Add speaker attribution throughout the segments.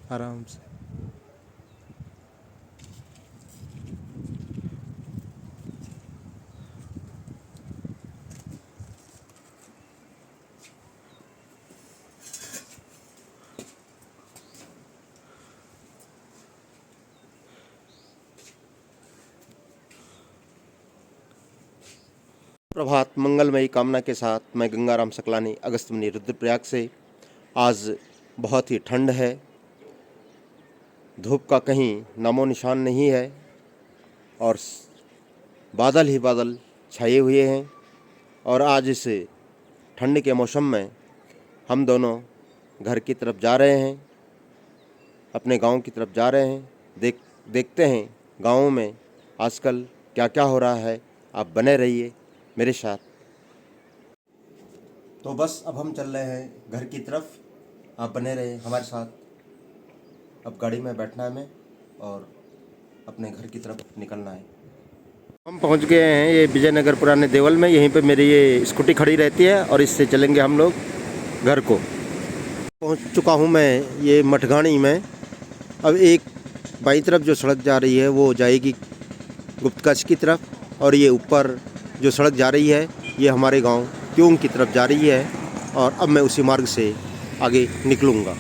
Speaker 1: आराम से।
Speaker 2: प्रभात मंगलमयी कामना के साथ मैं गंगाराम सकलानी अगस्त्यमुनि रुद्रप्रयाग से। आज बहुत ही ठंड है, धूप का कहीं नामो निशान नहीं है और बादल ही बादल छाए हुए हैं। और आज इस ठंड के मौसम में हम दोनों घर की तरफ जा रहे हैं, अपने गांव की तरफ जा रहे हैं। देखते हैं गाँव में आजकल क्या क्या हो रहा है। आप बने रहिए मेरे साथ। तो बस अब हम चल रहे हैं घर की तरफ, आप बने रहे हमारे साथ। अब गाड़ी में बैठना है हमें और अपने घर की तरफ निकलना है। हम पहुंच गए हैं ये विजयनगर पुराने देवल में। यहीं पे मेरी ये स्कूटी खड़ी रहती है और इससे चलेंगे हम लोग घर को। पहुंच चुका हूं मैं ये मठगाणी में। अब एक बाईं तरफ जो सड़क जा रही है वो जाएगी गुप्तकाशी की तरफ, और ये ऊपर जो सड़क जा रही है ये हमारे गांव त्योंग की तरफ जा रही है। और अब मैं उसी मार्ग से आगे निकलूँगा।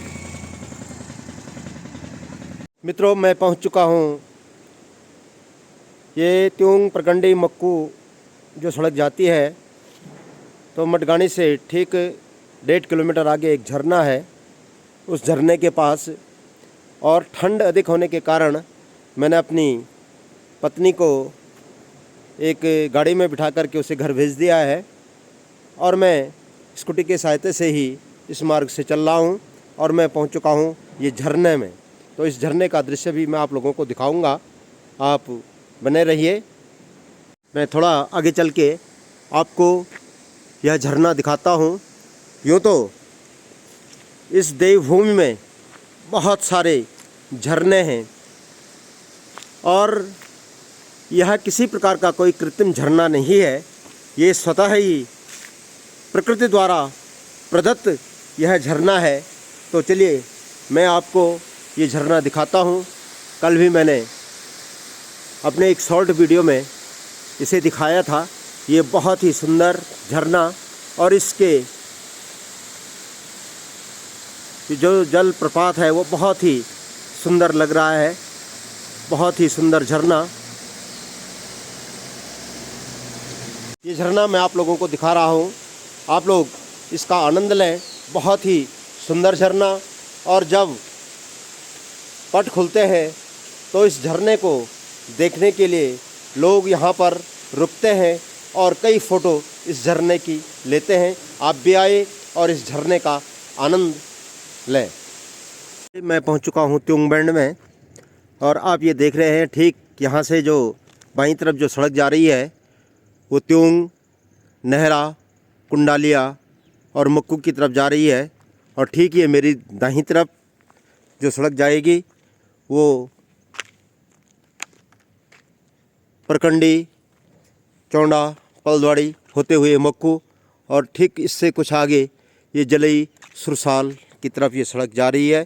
Speaker 2: मित्रों, मैं पहुंच चुका हूं ये त्योंग प्रकंडी मक्कू जो सड़क जाती है, तो मठगाणी से ठीक 1.5 किलोमीटर आगे एक झरना है। उस झरने के पास, और ठंड अधिक होने के कारण मैंने अपनी पत्नी को एक गाड़ी में बिठा करके उसे घर भेज दिया है और मैं स्कूटी के सहायता से ही इस मार्ग से चल रहा हूँ और मैं पहुँच चुका हूँ ये झरने में। तो इस झरने का दृश्य भी मैं आप लोगों को दिखाऊंगा, आप बने रहिए। मैं थोड़ा आगे चल के आपको यह झरना दिखाता हूँ। यूँ तो इस देवभूमि में बहुत सारे झरने हैं और यह किसी प्रकार का कोई कृत्रिम झरना नहीं है। ये स्वतः ही प्रकृति द्वारा प्रदत्त यह झरना है। तो चलिए मैं आपको ये झरना दिखाता हूँ। कल भी मैंने अपने एक शॉर्ट वीडियो में इसे दिखाया था। ये बहुत ही सुंदर झरना, और इसके जो जल प्रपात है वो बहुत ही सुंदर लग रहा है। बहुत ही सुंदर झरना। ये झरना मैं आप लोगों को दिखा रहा हूँ, आप लोग इसका आनंद लें। बहुत ही सुंदर झरना, और जब पट खुलते हैं तो इस झरने को देखने के लिए लोग यहाँ पर रुकते हैं और कई फ़ोटो इस झरने की लेते हैं। आप भी आए और इस झरने का आनंद लें। मैं पहुँच चुका हूँ त्योंग बैंड में, और आप ये देख रहे हैं ठीक यहाँ से जो बाईं तरफ जो सड़क जा रही है वो त्योंग, नेहरा, कुंडालिया और मक्कू की तरफ जा रही है। और ठीक ये मेरी दाहिनी तरफ जो सड़क जाएगी वो प्रकंडी, चौंडा, पलद्वाड़ी होते हुए मक्कू, और ठीक इससे कुछ आगे ये जलई, सुरसाल की तरफ ये सड़क जा रही है।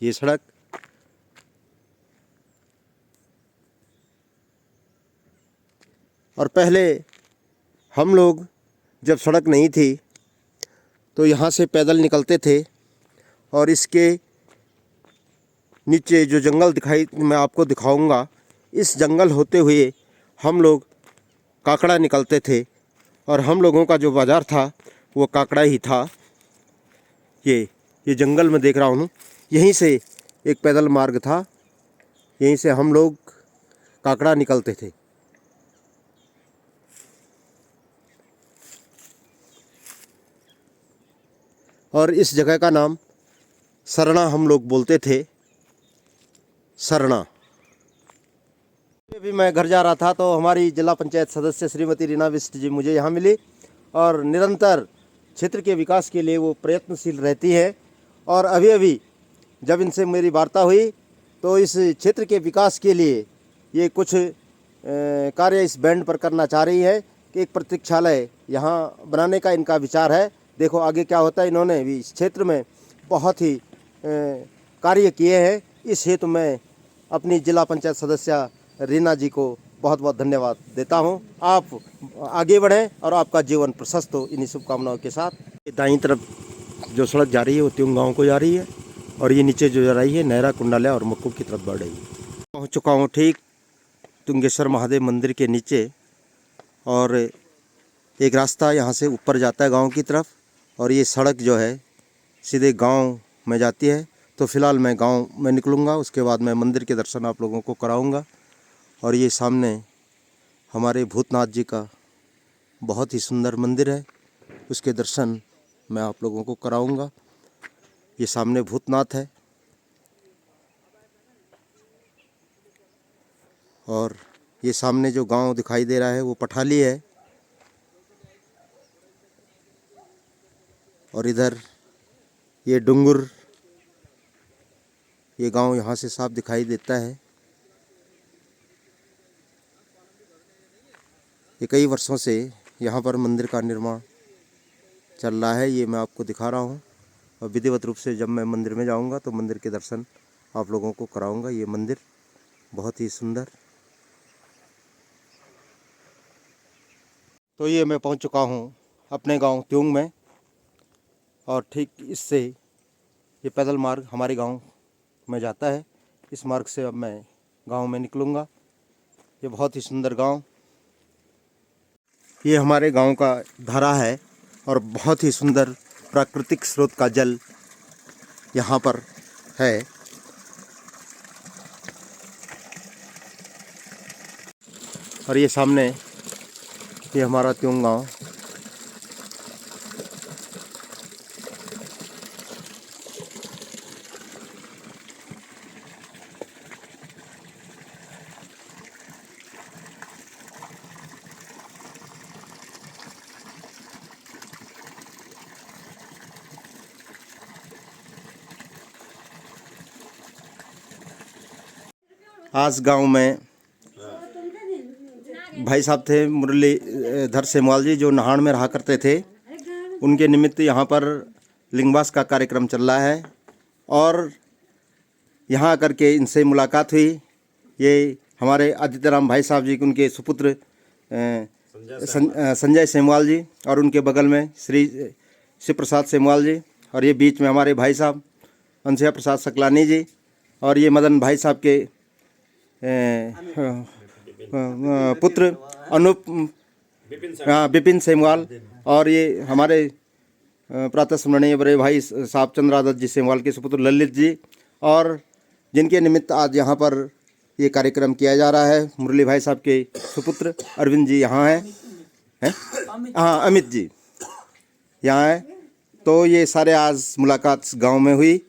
Speaker 2: ये सड़क और पहले हम लोग जब सड़क नहीं थी तो यहाँ से पैदल निकलते थे, और इसके नीचे जो जंगल दिखाई मैं आपको दिखाऊंगा, इस जंगल होते हुए हम लोग काकड़ा निकलते थे, और हम लोगों का जो बाज़ार था वो काकड़ा ही था। ये जंगल में देख रहा हूँ, यहीं से एक पैदल मार्ग था, यहीं से हम लोग काकड़ा निकलते थे। और इस जगह का नाम सरना हम लोग बोलते थे, सरना। अभी मैं घर जा रहा था तो हमारी जिला पंचायत सदस्य श्रीमती रीना बिष्ट जी मुझे यहाँ मिली, और निरंतर क्षेत्र के विकास के लिए वो प्रयत्नशील रहती है। और अभी अभी जब इनसे मेरी वार्ता हुई तो इस क्षेत्र के विकास के लिए ये कुछ कार्य इस बैंड पर करना चाह रही है कि एक प्रतीक्षालय यहाँ बनाने का इनका विचार है। देखो आगे क्या होता है। इन्होंने भी इस क्षेत्र में बहुत ही कार्य किए हैं। इस हेतु मैं अपनी जिला पंचायत सदस्य रीना जी को बहुत बहुत धन्यवाद देता हूं। आप आगे बढ़ें और आपका जीवन प्रशस्त हो, इन्हीं शुभकामनाओं के साथ। दाईं तरफ जो सड़क जा रही है वो त्यूंग गाँव को जा रही है, और ये नीचे जो जा रही है नहरा कुंडाल्या और मक्कू की तरफ बढ़ रही है। पहुँच चुका हूँ ठीक तुंगेश्वर महादेव मंदिर के नीचे, और एक रास्ता यहाँ से ऊपर जाता है गांव की तरफ, और ये सड़क जो है सीधे गांव में जाती है। तो फिलहाल मैं गांव में निकलूँगा, उसके बाद मैं मंदिर के दर्शन आप लोगों को कराऊंगा। और ये सामने हमारे भूतनाथ जी का बहुत ही सुंदर मंदिर है, उसके दर्शन मैं आप लोगों को कराऊंगा। ये सामने भूतनाथ है, और ये सामने जो गांव दिखाई दे रहा है वो पठाली है, और इधर ये डुंगुर, ये गांव यहाँ से साफ दिखाई देता है। ये कई वर्षों से यहाँ पर मंदिर का निर्माण चल रहा है, ये मैं आपको दिखा रहा हूँ। और विधिवत रूप से जब मैं मंदिर में जाऊँगा तो मंदिर के दर्शन आप लोगों को कराऊँगा। ये मंदिर बहुत ही सुंदर। तो ये मैं पहुँच चुका हूँ अपने गांव त्यूंग में, और ठीक इससे ये पैदल मार्ग हमारे गांव में जाता है। इस मार्ग से अब मैं गांव में निकलूँगा। ये बहुत ही सुंदर गांव, ये हमारे गांव का धारा है, और बहुत ही सुंदर प्राकृतिक स्रोत का जल यहाँ पर है। और ये सामने ये हमारा त्यूंग गाँव। आज गांव में भाई साहब थे मुरलीधर सेमवाल जी, जो नाहन में रहा करते थे। उनके निमित्त यहाँ पर लिंगवास का कार्यक्रम चल रहा है, और यहाँ आकर के इनसे मुलाकात हुई। ये हमारे आदित्यराम भाई साहब जी, उनके सुपुत्र संजय सेमवाल जी, और उनके बगल में श्री शिव प्रसाद सेमवाल जी, और ये बीच में हमारे भाई साहब अंशया प्रसाद सकलानी जी, और ये मदन भाई साहब के पुत्र अनूप विपिन सेमवाल, और ये हमारे प्रातः स्मरणीय बड़े भाई साहब चंद्रादत्त जी सेमवाल के सुपुत्र ललित जी, और जिनके निमित्त आज यहाँ पर ये कार्यक्रम किया जा रहा है। मुरली भाई साहब के सुपुत्र अरविंद जी यहाँ हैं, हाँ अमित जी यहाँ हैं। तो ये सारे आज मुलाकात गांव में हुई।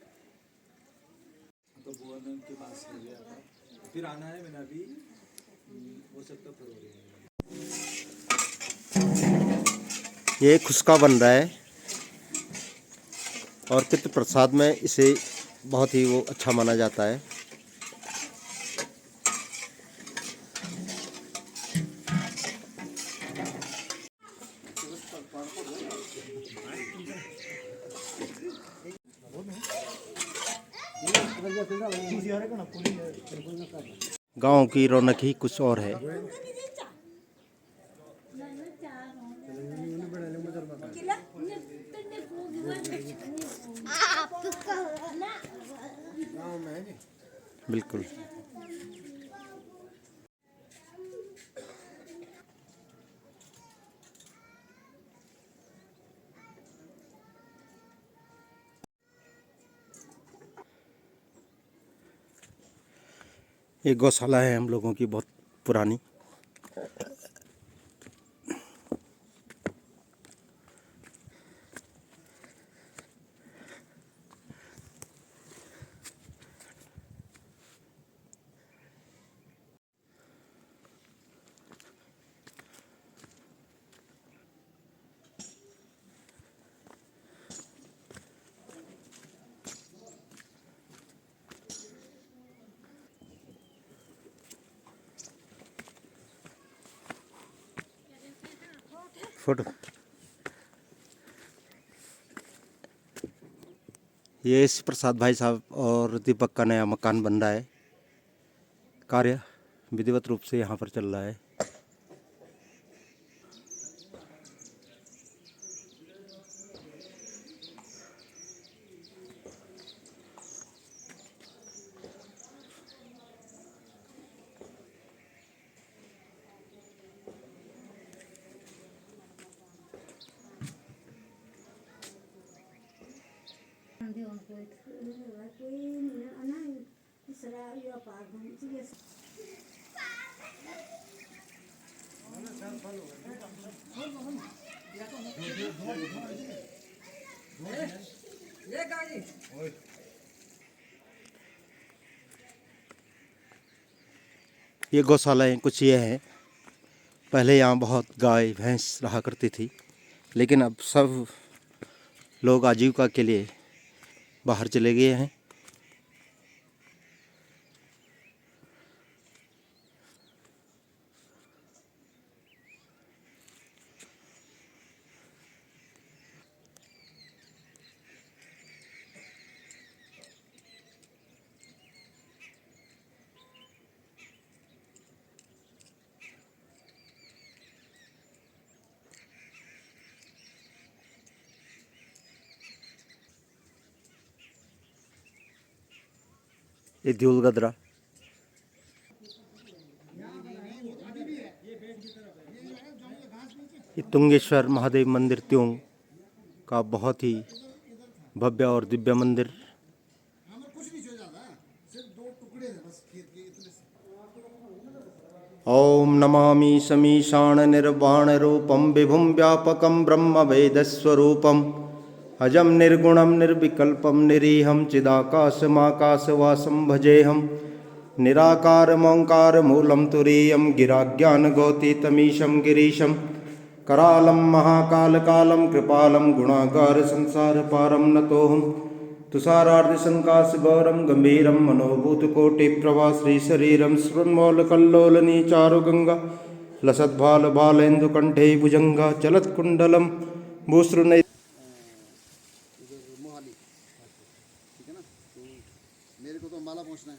Speaker 2: फिर आना है, मैंने अभी हो सकता ये खुस्का बन रहा है, और पितृ प्रसाद में इसे बहुत ही वो अच्छा माना जाता है। गांव की रौनक ही कुछ और है। बिल्कुल। एक गौशाला है हम लोगों की बहुत पुरानी। फोटो ये श्री प्रसाद भाई साहब और दीपक का नया मकान बन रहा है। कार्य विधिवत रूप से यहाँ पर चल रहा है। ये गौशालाएँ कुछ ये हैं। पहले यहाँ बहुत गाय भैंस रहा करती थी, लेकिन अब सब लोग आजीविका के लिए बाहर चले गए हैं। ये द्यूल गदरा, ये तुंगेश्वर महादेव मंदिर त्योंग का बहुत ही भव्य और दिव्य मंदिर। ओम नमामि समीशान निर्वाण रूपम विभुम व्यापकम ब्रह्म वेदस्वरूपम अजम निर्गुणम निर्विकल्पम निरीहम चिदाकाशमाकाशवासं भजेहम निराकारमोंकार मूलम तुरीयम गिराज्ञानगौतीतमीशं गिरीशं करालं महाकालकालं कृपालं गुणागार संसारपारं नतोऽहं तुषारार्धसंकाशगौरं गंभीरं मनोभूतकोटिप्रभा श्रीशरीरं स्फुरन्मौलकल्लोलनीचारुगंगा लसद्भालभालेन्दुकण्ठे भुजंगा चलत्कुण्डलं भूसृणै।
Speaker 1: ठीक है ना, तो मेरे को तो अम्बाला पहुंचना है।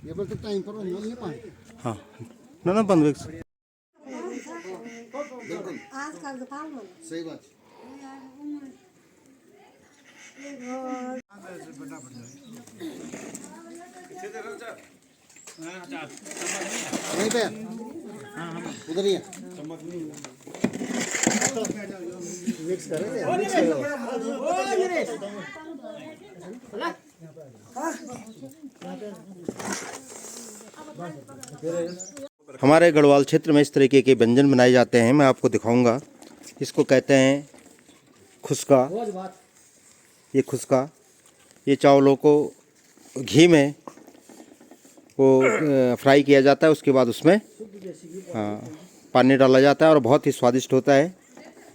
Speaker 1: ये बोलते टाइम पर नहीं पाए।
Speaker 2: हाँ ना बंद
Speaker 1: बिल्कुल सही बात। नहीं पे उधर ही है। मिक्स करें
Speaker 2: हमारे गढ़वाल क्षेत्र में इस तरीके के व्यंजन बनाए जाते हैं। मैं आपको दिखाऊंगा। इसको कहते हैं खुसका। ये खुसका, ये चावलों को घी में वो फ्राई किया जाता है। उसके बाद उसमें पानी डाला जाता है और बहुत ही स्वादिष्ट होता है।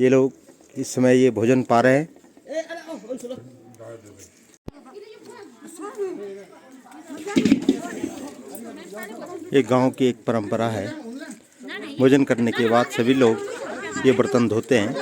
Speaker 2: ये लोग इस समय ये भोजन पा रहे हैं। ये गांव की एक परंपरा है। भोजन करने के बाद सभी लोग ये बर्तन धोते हैं।